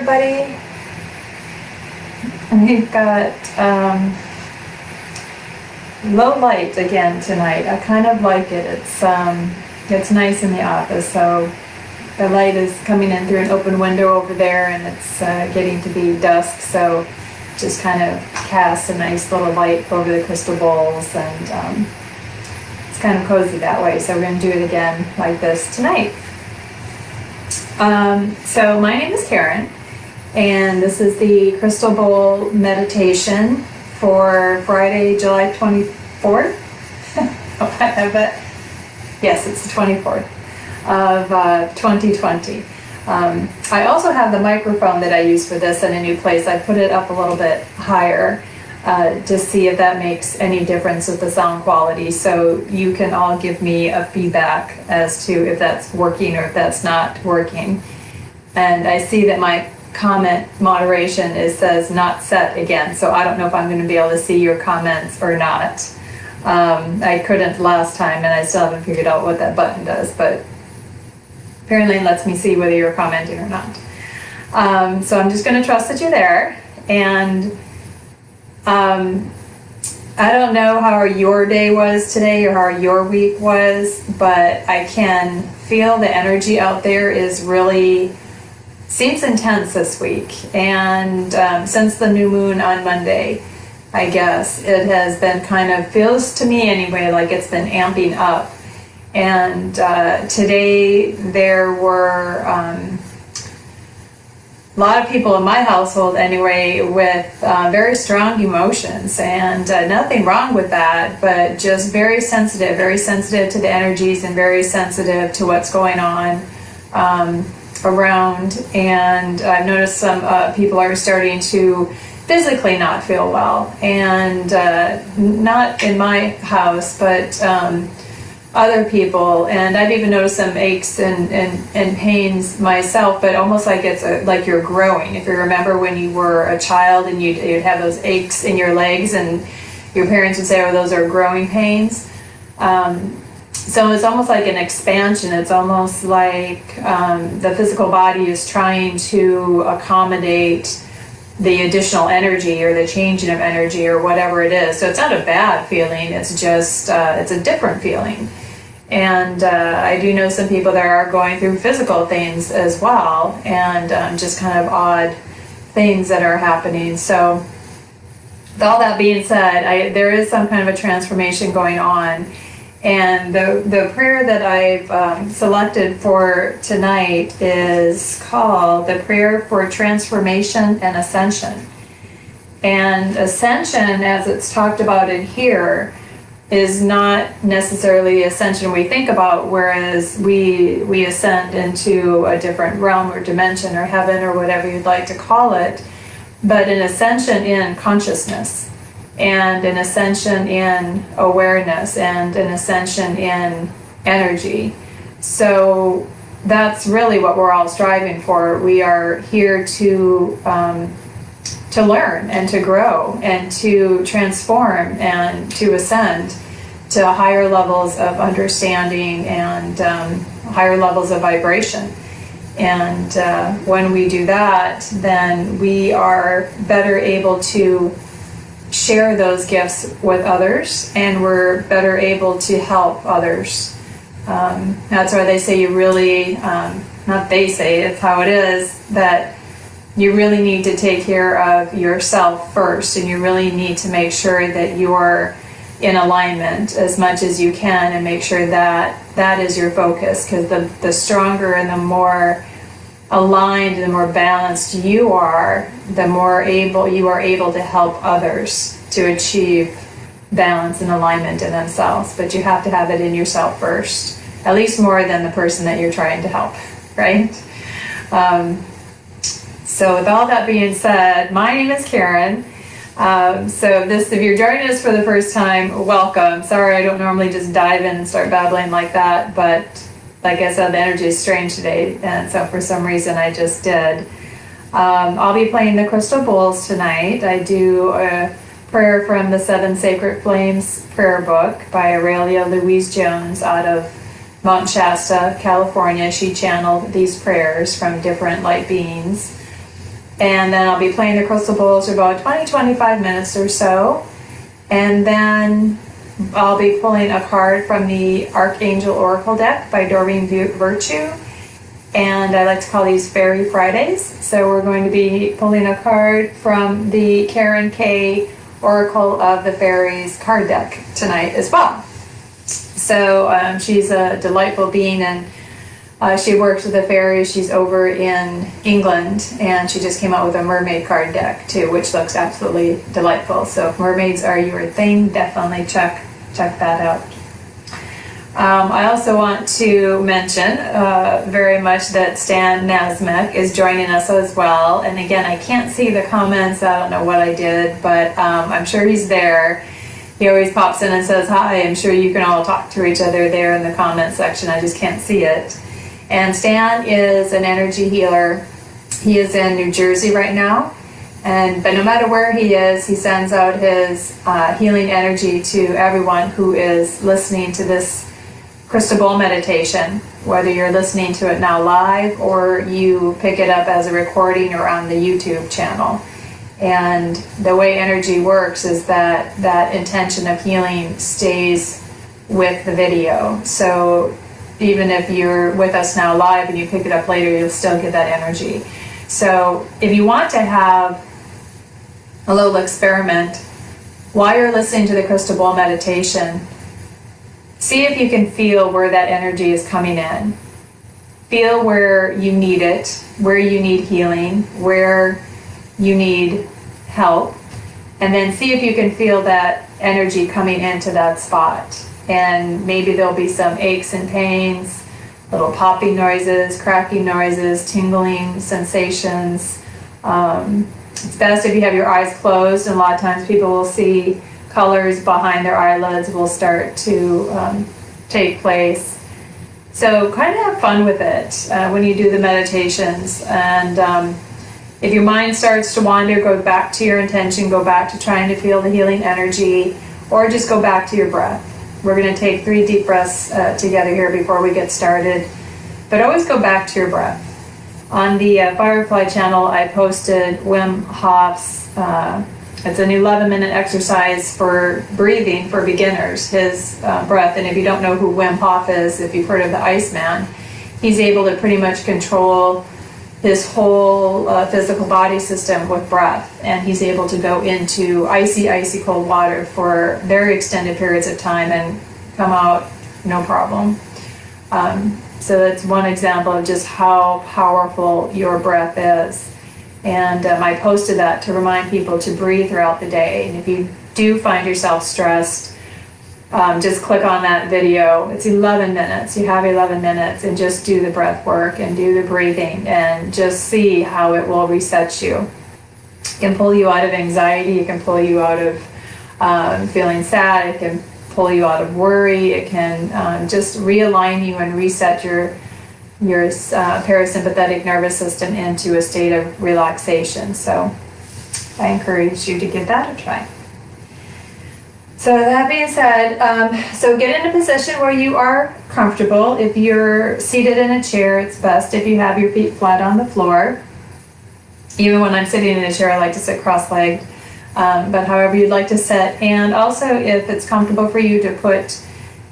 everybody. We've got low light again tonight. I kind of like it. It's nice in the office, so the light is coming in through an open window over there, and it's getting to be dusk, so just kind of casts a nice little light over the crystal bowls, and it's kind of cozy that way. So we're going to do it again like this tonight. So my name is Karen, and this is the crystal bowl meditation for Friday, July 24th. I have it. Yes, it's the 24th of 2020. I also have the microphone that I use for this in a new place. I put it up a little bit higher to see if that makes any difference with the sound quality. So you can all give me a feedback as to if that's working or if that's not working. And I see that my comment moderation says not set again, so I don't know if I'm going to be able to see your comments or not. I couldn't last time, and I still haven't figured out what that button does, but apparently it lets me see whether you're commenting or not. So I'm just going to trust that you're there, and I don't know how your day was today or how your week was, but I can feel the energy out there is really seems intense this week, and since the new moon on Monday, I guess it has been kind of, feels to me anyway, like it's been amping up. And today there were a lot of people in my household anyway with very strong emotions, and nothing wrong with that, but just very sensitive to the energies and very sensitive to what's going on around. And I've noticed some people are starting to physically not feel well, and not in my house, but other people. And I've even noticed some aches and pains myself, but almost like it's like you're growing. If you remember when you were a child and you'd have those aches in your legs, and your parents would say, oh, those are growing pains. So it's almost like an expansion. It's almost like the physical body is trying to accommodate the additional energy or the changing of energy or whatever it is. So it's not a bad feeling, it's just, it's a different feeling. And I do know some people that are going through physical things as well, and just kind of odd things that are happening. So with all that being said, there is some kind of a transformation going on. And the prayer that I've selected for tonight is called the Prayer for Transformation and Ascension. And ascension, as it's talked about in here, is not necessarily the ascension we think about, whereas we ascend into a different realm or dimension or heaven or whatever you'd like to call it, but an ascension in consciousness, and an ascension in awareness, and an ascension in energy. So that's really what we're all striving for. We are here to learn and to grow and to transform and to ascend to higher levels of understanding and higher levels of vibration. And when we do that, then we are better able to share those gifts with others, and we're better able to help others. That's why they say you really, not they say, it's how it is, that you really need to take care of yourself first, and you really need to make sure that you're in alignment as much as you can, and make sure that that is your focus, because the stronger and the more aligned, the more balanced you are, the more you are able to help others to achieve balance and alignment in themselves. But you have to have it in yourself first, at least more than the person that you're trying to help, right? So with all that being said, my name is Karen. So if you're joining us for the first time, welcome. Sorry, I don't normally just dive in and start babbling like that, but like I said, the energy is strange today, and so for some reason I just did. I'll be playing the crystal bowls tonight. I do a prayer from the Seven Sacred Flames prayer book by Aurelia Louise Jones out of Mount Shasta, California. She channeled these prayers from different light beings. And then I'll be playing the crystal bowls for about 20-25 minutes or so. And then I'll be pulling a card from the Archangel Oracle deck by Doreen Virtue. And I like to call these Fairy Fridays. So we're going to be pulling a card from the Karin K Oracle of the Fairies card deck tonight as well. So she's a delightful being, and she works with the fairies. She's over in England, and she just came out with a mermaid card deck too, which looks absolutely delightful. So if mermaids are your thing, definitely check that out. I also want to mention very much that Stan Nazimek is joining us as well. And again, I can't see the comments. I don't know what I did, but I'm sure he's there. He always pops in and says hi. I'm sure you can all talk to each other there in the comment section. I just can't see it. And Stan is an energy healer. He is in New Jersey right now. But no matter where he is, he sends out his healing energy to everyone who is listening to this crystal ball meditation, whether you're listening to it now live or you pick it up as a recording or on the YouTube channel. And the way energy works is that intention of healing stays with the video. So even if you're with us now live and you pick it up later, you'll still get that energy. So if you want to have a little experiment while you're listening to the crystal ball meditation, see if you can feel where that energy is coming in. Feel where you need it, where you need healing, where you need help, and then see if you can feel that energy coming into that spot. And maybe there'll be some aches and pains, little popping noises, cracking noises, tingling sensations. It's best if you have your eyes closed, and a lot of times people will see colors behind their eyelids will start to take place. So kind of have fun with it when you do the meditations. And if your mind starts to wander, go back to your intention, go back to trying to feel the healing energy, or just go back to your breath. We're going to take 3 deep breaths together here before we get started. But always go back to your breath. On the Firefly channel, I posted Wim Hof's, it's an 11-minute exercise for breathing for beginners, his breath. And if you don't know who Wim Hof is, if you've heard of the Iceman, he's able to pretty much control his whole physical body system with breath, and he's able to go into icy cold water for very extended periods of time and come out no problem. So that's one example of just how powerful your breath is. And I posted that to remind people to breathe throughout the day. And if you do find yourself stressed, just click on that video. It's 11 minutes. You have 11 minutes, and just do the breath work and do the breathing and just see how it will reset you. It can pull you out of anxiety. It can pull you out of feeling sad. It can pull you out of worry. It can just realign you and reset your parasympathetic nervous system into a state of relaxation. So I encourage you to give that a try. So that being said, so get in a position where you are comfortable. If you're seated in a chair, it's best if you have your feet flat on the floor. Even when I'm sitting in a chair, I like to sit cross-legged, but however you'd like to sit. And also, if it's comfortable for you to put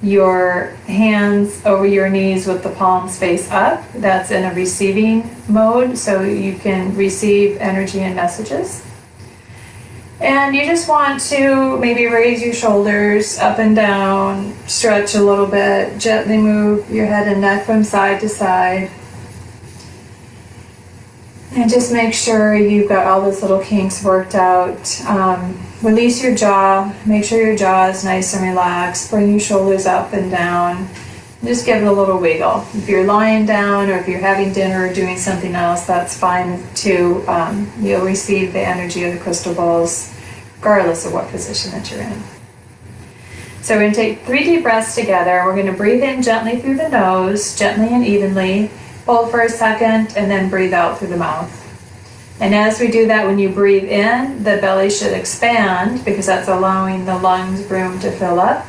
your hands over your knees with the palms face up, that's in a receiving mode, so you can receive energy and messages. And you just want to maybe raise your shoulders up and down, stretch a little bit, gently move your head and neck from side to side. And just make sure you've got all those little kinks worked out. Release your jaw, make sure your jaw is nice and relaxed. Bring your shoulders up and down. Just give it a little wiggle. If you're lying down or if you're having dinner or doing something else, that's fine too. You'll receive the energy of the crystal balls regardless of what position that you're in. So we're going to take 3 deep breaths together. We're going to breathe in gently through the nose, gently and evenly. Hold for a second and then breathe out through the mouth. And as we do that, when you breathe in, the belly should expand because that's allowing the lungs room to fill up.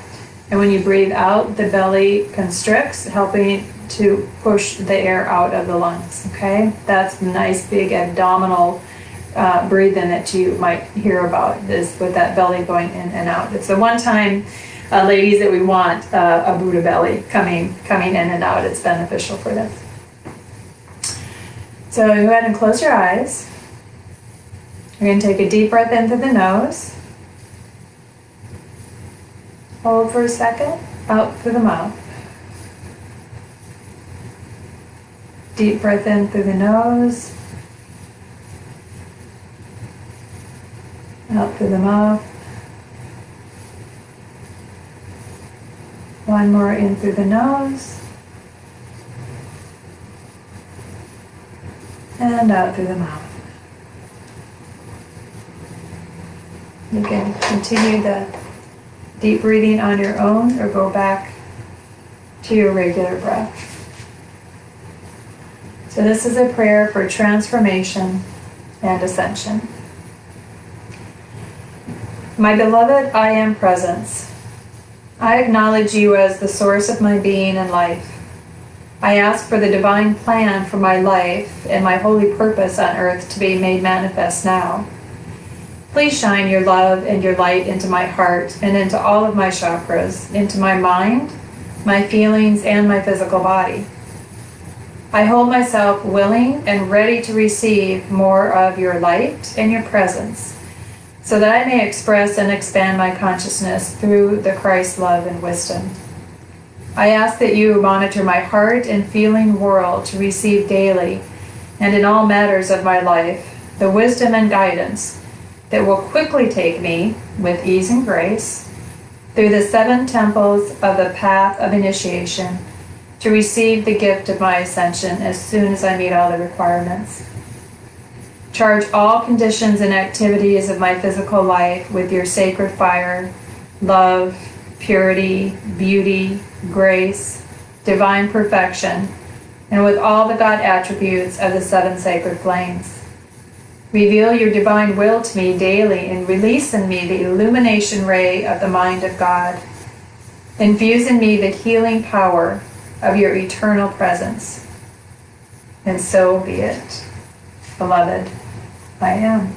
And when you breathe out, the belly constricts, helping to push the air out of the lungs, okay? That's nice big abdominal breathing that you might hear about, is with that belly going in and out. It's the one time, ladies, that we want a Buddha belly coming in and out. It's beneficial for this. So go ahead and close your eyes. You're going to take a deep breath in through the nose. Hold for a second, out through the mouth. Deep breath in through the nose, out through the mouth. One more in through the nose, and out through the mouth. You can continue the deep breathing on your own or go back to your regular breath. So this is a prayer for transformation and ascension. My beloved I Am Presence, I acknowledge you as the source of my being and life. I ask for the divine plan for my life and my holy purpose on earth to be made manifest now. Please shine your love and your light into my heart and into all of my chakras, into my mind, my feelings, and my physical body. I hold myself willing and ready to receive more of your light and your presence, so that I may express and expand my consciousness through the Christ love and wisdom. I ask that you monitor my heart and feeling world to receive daily and in all matters of my life the wisdom and guidance that will quickly take me, with ease and grace, through the 7 temples of the path of initiation to receive the gift of my ascension as soon as I meet all the requirements. Charge all conditions and activities of my physical life with your sacred fire, love, purity, beauty, grace, divine perfection, and with all the God attributes of the 7 sacred flames. Reveal your divine will to me daily and release in me the illumination ray of the mind of God. Infuse in me the healing power of your eternal presence. And so be it. Beloved, I am.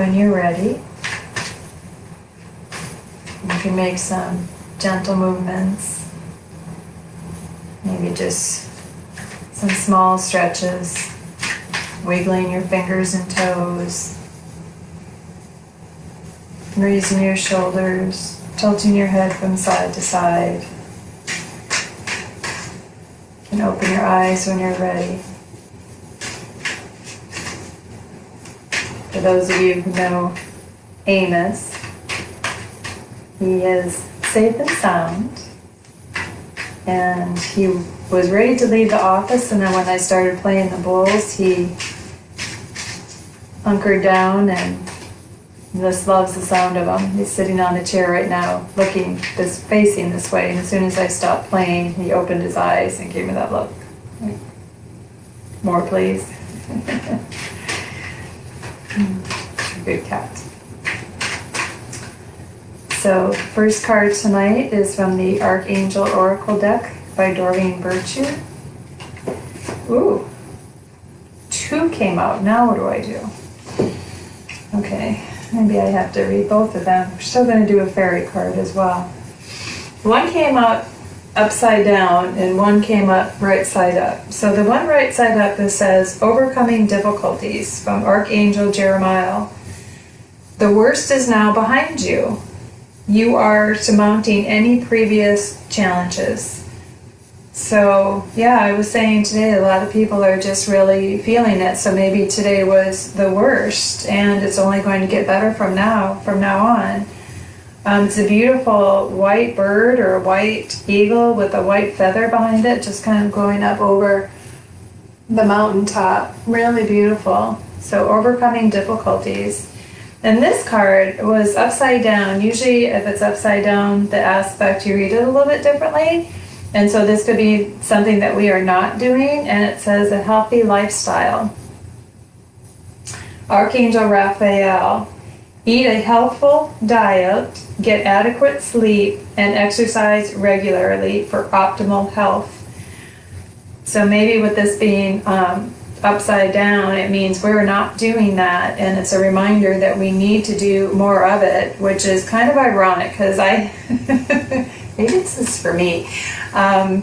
when you're ready, you can make some gentle movements, maybe just some small stretches, wiggling your fingers and toes, raising your shoulders, tilting your head from side to side. You can open your eyes when you're ready. For those of you who know Amos, he is safe and sound, and he was ready to leave the office, and then when I started playing the bowls, he hunkered down and just loves the sound of them. He's sitting on the chair right now, facing this way, and as soon as I stopped playing, he opened his eyes and gave me that look. More, please. Good cat. So, first card tonight is from the Archangel Oracle deck by Doreen Virtue. Ooh, 2 came out. Now what do I do? Okay, maybe I have to read both of them. We're still going to do a fairy card as well. One came out upside down and one came up right side up. So the one right side up, it says, Overcoming Difficulties from Archangel Jeremiah. The worst is now behind you. You are surmounting any previous challenges. So, yeah, I was saying today a lot of people are just really feeling it. So maybe today was the worst, and it's only going to get better from now on. It's a beautiful white bird or a white eagle with a white feather behind it, just kind of going up over the mountaintop. Really beautiful. So, overcoming difficulties. And this card was upside down. Usually if it's upside down, the aspect, you read it a little bit differently. And so this could be something that we are not doing, and it says a healthy lifestyle. Archangel Raphael, eat a healthful diet, get adequate sleep, and exercise regularly for optimal health. So maybe with this being upside down, it means we're not doing that, and it's a reminder that we need to do more of it, which is kind of ironic because maybe this is for me. I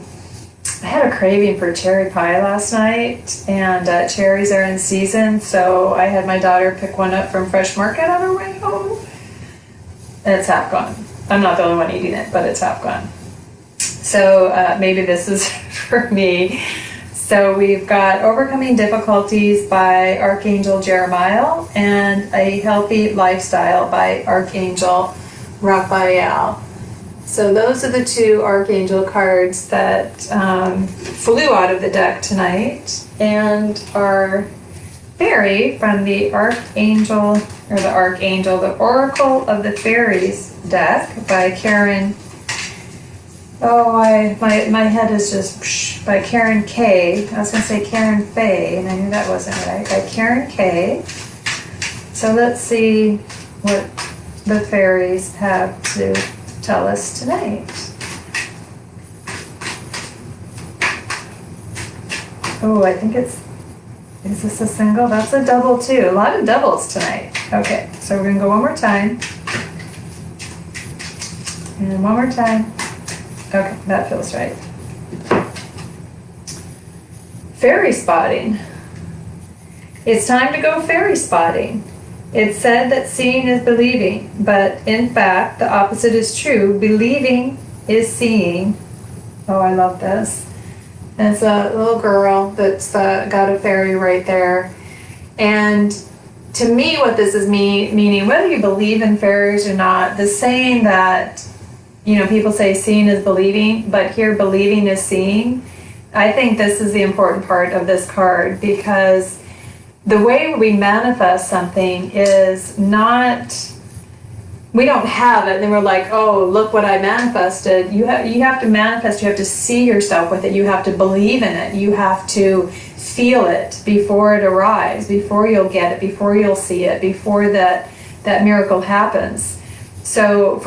had a craving for cherry pie last night, and cherries are in season, so I had my daughter pick one up from Fresh Market on her way home, and it's half gone. I'm not the only one eating it, but it's half gone. So maybe this is for me. So we've got Overcoming Difficulties by Archangel Jeremiah and A Healthy Lifestyle by Archangel Raphael. So those are the 2 Archangel cards that flew out of the deck tonight, and our fairy from the the Oracle of the Fairies deck by Karin. Oh, my head is just by Karen K. I was going to say Karen Faye, and I knew that wasn't right. By Karen K. So let's see what the fairies have to tell us tonight. Oh, I think is this a single? That's a double too. A lot of doubles tonight. Okay, so we're going to go one more time. And one more time. Okay, that feels right. Fairy spotting. It's time to go fairy spotting. It's said that seeing is believing, but in fact, the opposite is true. Believing is seeing. Oh, I love this. And it's a little girl that's got a fairy right there. And to me, what this is meaning, whether you believe in fairies or not, the saying that, people say seeing is believing, but here believing is seeing. I think this is the important part of this card, because the way we manifest something is not, we don't have it and then we're like, oh, look what I manifested. You have to manifest, you have to see yourself with it, you have to believe in it, you have to feel it before it arrives, before you'll get it, before you'll see it, before that miracle happens. So for